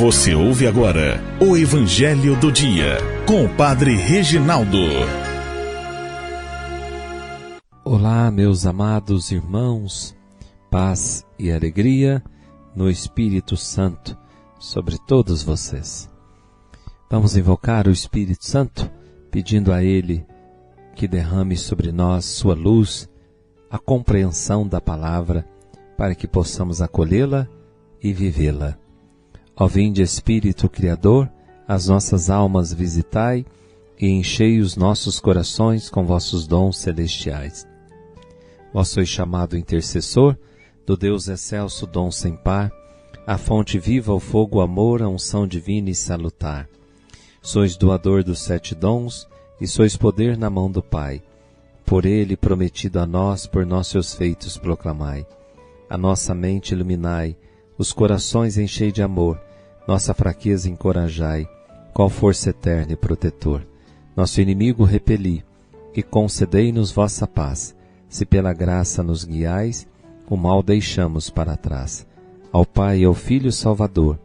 Você ouve agora o Evangelho do Dia, com o Padre Reginaldo. Olá, meus amados irmãos, paz e alegria no Espírito Santo sobre todos vocês. Vamos invocar o Espírito Santo, pedindo a Ele que derrame sobre nós sua luz, a compreensão da palavra, para que possamos acolhê-la e vivê-la. Ó vinde Espírito Criador, as nossas almas visitai e enchei os nossos corações com vossos dons celestiais. Vós sois chamado intercessor do Deus excelso, dom sem par, a fonte viva, o fogo, o amor, a unção divina e salutar. Sois doador dos 7 dons e sois poder na mão do Pai. Por Ele prometido a nós, por nossos feitos proclamai. A nossa mente iluminai, os corações enchei de amor, nossa fraqueza encorajai, qual força eterna e protetor. Nosso inimigo repeli, e concedei-nos vossa paz, se pela graça nos guiais, o mal deixamos para trás. Ao Pai e ao Filho Salvador,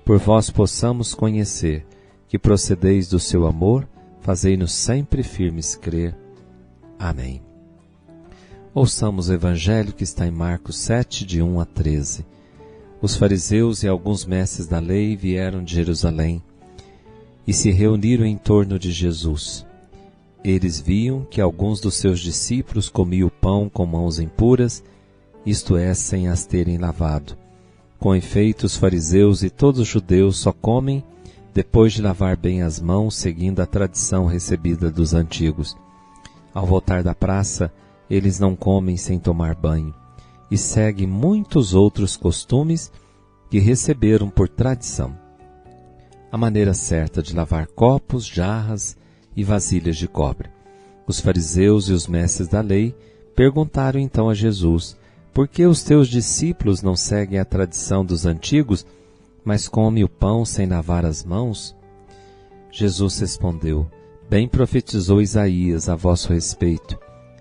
por vós possamos conhecer, que procedeis do seu amor, fazei-nos sempre firmes crer. Amém. Ouçamos o Evangelho que está em Marcos 7, de 1 a 13. Os fariseus e alguns mestres da lei vieram de Jerusalém e se reuniram em torno de Jesus. Eles viam que alguns dos seus discípulos comiam o pão com mãos impuras, isto é, sem as terem lavado. Com efeito, os fariseus e todos os judeus só comem depois de lavar bem as mãos, seguindo a tradição recebida dos antigos. Ao voltar da praça, eles não comem sem tomar banho, e seguem muitos outros costumes que receberam por tradição. A maneira certa de lavar copos, jarras e vasilhas de cobre. Os fariseus e os mestres da lei perguntaram então a Jesus: por que os teus discípulos não seguem a tradição dos antigos, mas comem o pão sem lavar as mãos? Jesus respondeu: bem profetizou Isaías a vosso respeito,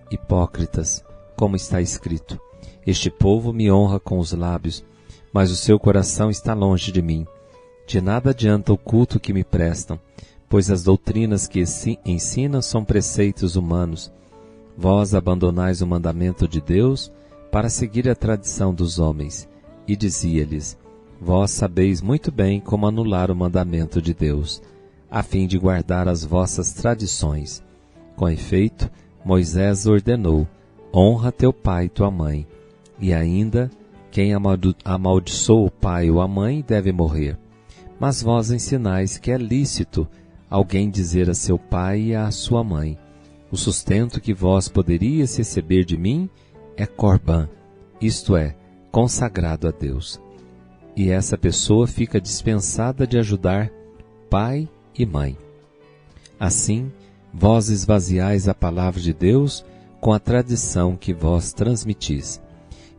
hipócritas, como está escrito: este povo me honra com os lábios, mas o seu coração está longe de mim. De nada adianta o culto que me prestam, pois as doutrinas que ensinam são preceitos humanos. Vós abandonais o mandamento de Deus para seguir a tradição dos homens. E dizia-lhes: vós sabeis muito bem como anular o mandamento de Deus, a fim de guardar as vossas tradições. Com efeito, Moisés ordenou: honra teu pai e tua mãe. E ainda, quem amaldiçoa o pai ou a mãe deve morrer. Mas vós ensinais que é lícito alguém dizer a seu pai e à sua mãe: o sustento que vós poderias receber de mim é corbã, isto é, consagrado a Deus. E essa pessoa fica dispensada de ajudar pai e mãe. Assim, vós esvaziais a palavra de Deus com a tradição que vós transmitis.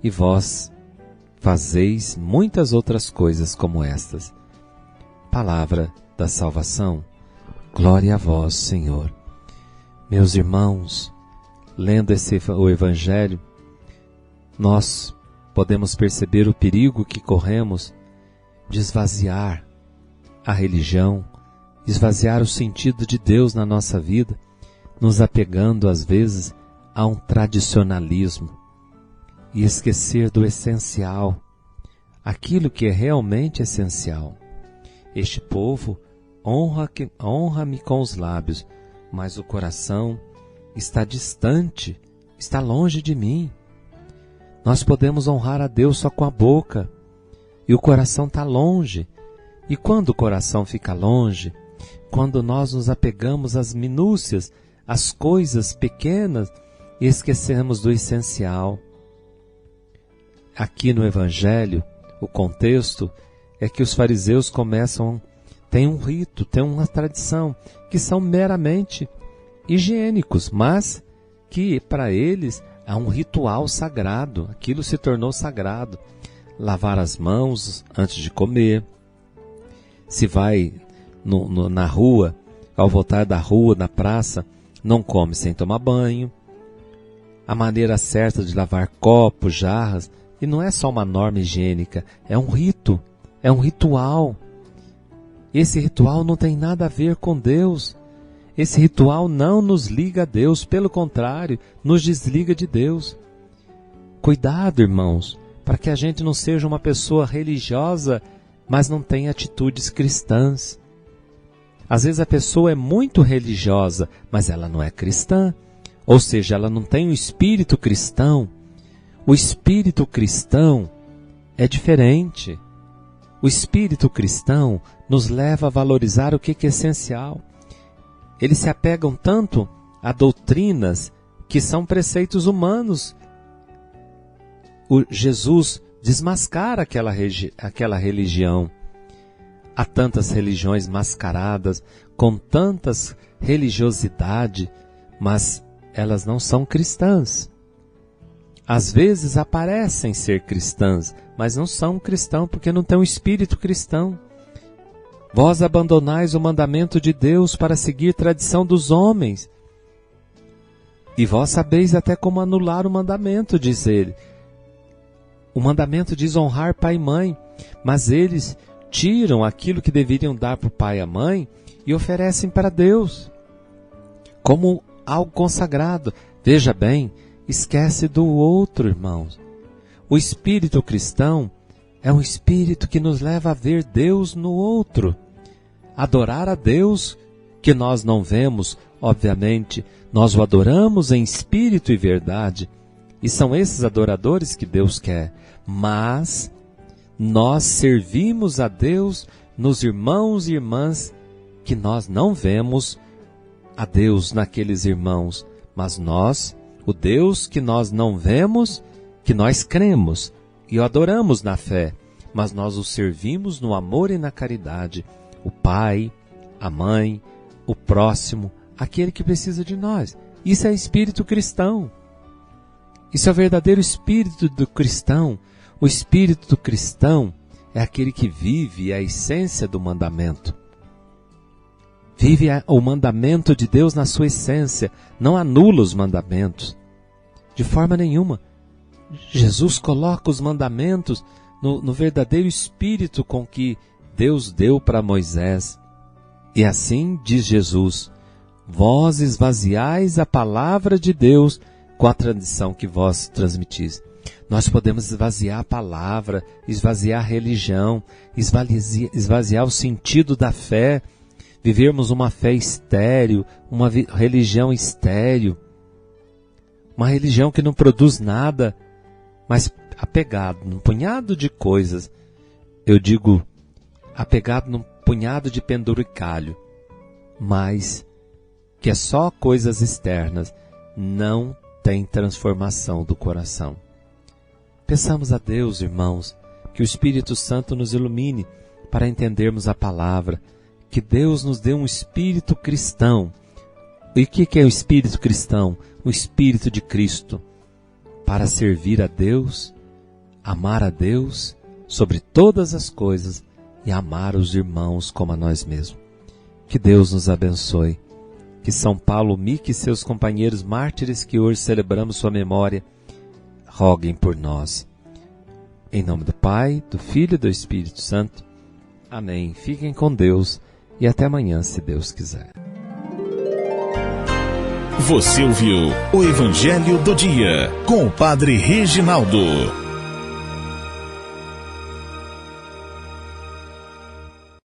E vós fazeis muitas outras coisas como estas. Palavra da salvação. Glória a vós, Senhor. Meus irmãos, lendo o Evangelho, nós podemos perceber o perigo que corremos de esvaziar a religião, esvaziar o sentido de Deus na nossa vida, nos apegando às vezes a um tradicionalismo e esquecer do essencial, aquilo que é realmente essencial. Este povo honra-me com os lábios, mas o coração está distante, está longe de mim. Nós podemos honrar a Deus só com a boca, e o coração está longe. E quando o coração fica longe, quando nós nos apegamos às minúcias, às coisas pequenas, e esquecemos do essencial. Aqui no Evangelho, o contexto é que os fariseus têm um rito, têm uma tradição, que são meramente higiênicos, mas que para eles há um ritual sagrado, aquilo se tornou sagrado. Lavar as mãos antes de comer. Se vai na rua, ao voltar da rua, na praça, não come sem tomar banho. A maneira certa de lavar copos, jarras, e não é só uma norma higiênica, é um rito, é um ritual. Esse ritual não tem nada a ver com Deus. Esse ritual não nos liga a Deus, pelo contrário, nos desliga de Deus. Cuidado, irmãos, para que a gente não seja uma pessoa religiosa, mas não tenha atitudes cristãs. Às vezes a pessoa é muito religiosa, mas ela não é cristã. Ou seja, ela não tem um espírito cristão. O espírito cristão é diferente. O espírito cristão nos leva a valorizar o que é essencial. Eles se apegam tanto a doutrinas que são preceitos humanos. Jesus desmascara aquela religião. Há tantas religiões mascaradas, com tantas religiosidade, mas elas não são cristãs. Às vezes aparecem ser cristãs, mas não são cristãos porque não têm um espírito cristão. Vós abandonais o mandamento de Deus para seguir tradição dos homens. E vós sabeis até como anular o mandamento, diz ele. O mandamento diz honrar pai e mãe, mas eles tiram aquilo que deveriam dar para o pai e a mãe e oferecem para Deus, como algo consagrado. Veja bem, esquece do outro, irmãos. O espírito cristão é um espírito que nos leva a ver Deus no outro. Adorar a Deus, que nós não vemos, obviamente, nós o adoramos em espírito e verdade, e são esses adoradores que Deus quer. Mas nós servimos a Deus nos irmãos e irmãs que nós não vemos a Deus naqueles irmãos, mas nós, o Deus que nós não vemos, que nós cremos e o adoramos na fé, mas nós o servimos no amor e na caridade. O pai, a mãe, o próximo, aquele que precisa de nós. Isso é espírito cristão. Isso é o verdadeiro espírito do cristão. O espírito do cristão é aquele que vive a essência do mandamento. Vive o mandamento de Deus na sua essência, não anula os mandamentos. De forma nenhuma. Jesus coloca os mandamentos no verdadeiro espírito com que Deus deu para Moisés. E assim diz Jesus: vós esvaziais a palavra de Deus com a tradição que vós transmitis. Nós podemos esvaziar a palavra, esvaziar a religião, esvaziar o sentido da fé, vivermos uma fé estéril, uma religião estéril, uma religião que não produz nada, mas apegado num punhado de coisas. Eu digo, apegado num punhado de penduricalho, mas que é só coisas externas, não tem transformação do coração. Peçamos a Deus, irmãos, que o Espírito Santo nos ilumine para entendermos a palavra, que Deus nos dê um espírito cristão. E o que é o espírito cristão? O espírito de Cristo, para servir a Deus, amar a Deus sobre todas as coisas e amar os irmãos como a nós mesmos. Que Deus nos abençoe. Que São Paulo Mique e seus companheiros mártires que hoje celebramos sua memória, roguem por nós. Em nome do Pai, do Filho e do Espírito Santo. Amém. Fiquem com Deus e até amanhã, se Deus quiser. Você ouviu o Evangelho do Dia com o Padre Reginaldo.